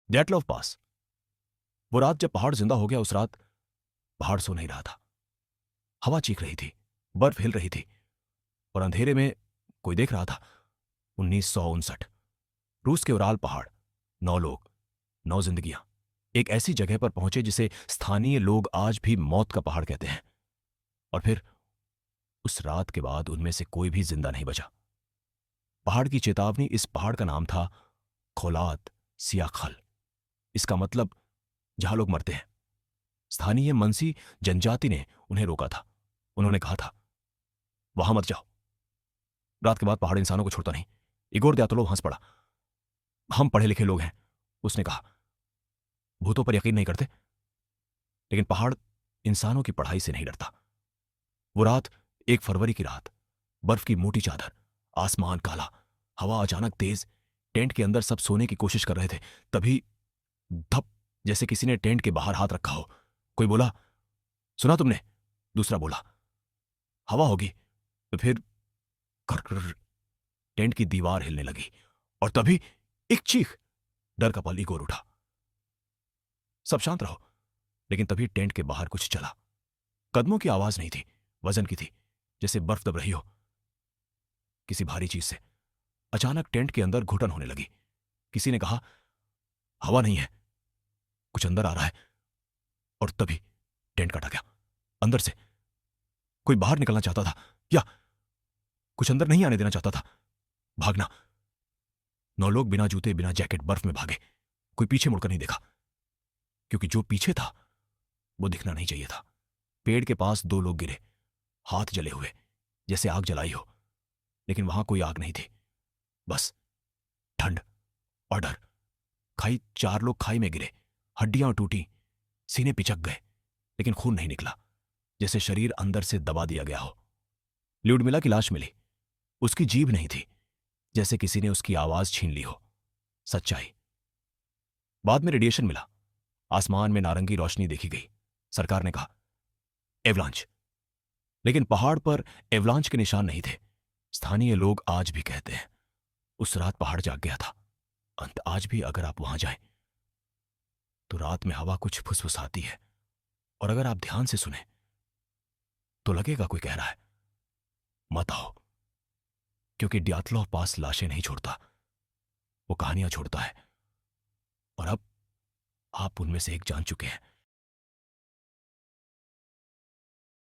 डैटलॉव पास। वो रात जब पहाड़ जिंदा हो गया, उस रात पहाड़ सो नहीं रहा था। हवा चीख रही थी, बर्फ हिल रही थी, और अंधेरे में कोई देख रहा था। 1959, रूस के उराल पहाड़। 9 लोग, 9 जिंदगियां एक ऐसी जगह पर पहुंचे जिसे स्थानीय लोग आज भी मौत का पहाड़ कहते हैं। और फिर उस रात के बाद उनमें से कोई भी जिंदा नहीं बचा। पहाड़ की चेतावनी। इस पहाड़ का नाम था खोलात सियाखल। इसका मतलब जहां लोग मरते हैं। स्थानीय मनसी जनजाति ने उन्हें रोका था। उन्होंने कहा था, वहां मत जाओ। रात के बाद पहाड़ इंसानों को छोड़ता नहीं। इगोर द्यातोलोव हंस पड़ा। हम पढ़े लिखे लोग हैं, उसने कहा। भूतों पर यकीन नहीं करते, लेकिन पहाड़ इंसानों की पढ़ाई से नहीं डरता। वो रात 1 फरवरी की रात। बर्फ की मोटी चादर, आसमान काला, हवा अचानक तेज। टेंट के अंदर सब सोने की कोशिश कर रहे थे। तभी धप, जैसे किसी ने टेंट के बाहर हाथ रखा हो। कोई बोला, सुना तुमने? दूसरा बोला, हवा होगी। तो फिर कर, टेंट की दीवार हिलने लगी, और तभी एक चीख। डर का पल इगोर उठा। सब शांत रहो। लेकिन तभी टेंट के बाहर कुछ चला। कदमों की आवाज नहीं थी, वजन की थी, जैसे बर्फ दब रही हो किसी भारी चीज से। अचानक टेंट के अंदर घुटन होने लगी। किसी ने कहा, हवा नहीं है, कुछ अंदर आ रहा है। और तभी टेंट काटा गया। अंदर से कोई बाहर निकलना चाहता था, या कुछ अंदर नहीं आने देना चाहता था। भागना। 9 लोग बिना जूते, बिना जैकेट बर्फ में भागे। कोई पीछे मुड़कर नहीं देखा, क्योंकि जो पीछे था वो दिखना नहीं चाहिए था। पेड़ के पास 2 लोग गिरे, हाथ जले हुए, जैसे आग जलाई हो। लेकिन वहां कोई आग नहीं थी, बस ठंड और डर। 4 लोग खाई में गिरे, हड्डियां टूटी, सीने पिचक गए, लेकिन खून नहीं निकला, जैसे शरीर अंदर से दबा दिया गया हो। ल्यूडमिला की लाश मिली। उसकी जीभ नहीं थी, जैसे किसी ने उसकी आवाज छीन ली हो। सच्चाई। बाद में रेडिएशन मिला। आसमान में नारंगी रोशनी देखी गई। सरकार ने कहा, एवलांच। लेकिन पहाड़ पर एवलांच के निशान नहीं थे। स्थानीय लोग आज भी कहते हैं, उस रात पहाड़ जाग गया था। अंत आज भी अगर आप वहां जाएं, तो रात में हवा कुछ फुसफुसाती है, और अगर आप ध्यान से सुने तो लगेगा कोई कह रहा है, मत आओ। क्योंकि ड्यातलोव पास लाशें नहीं छोड़ता, वो कहानियां छोड़ता है। और अब आप उनमें से एक जान चुके हैं।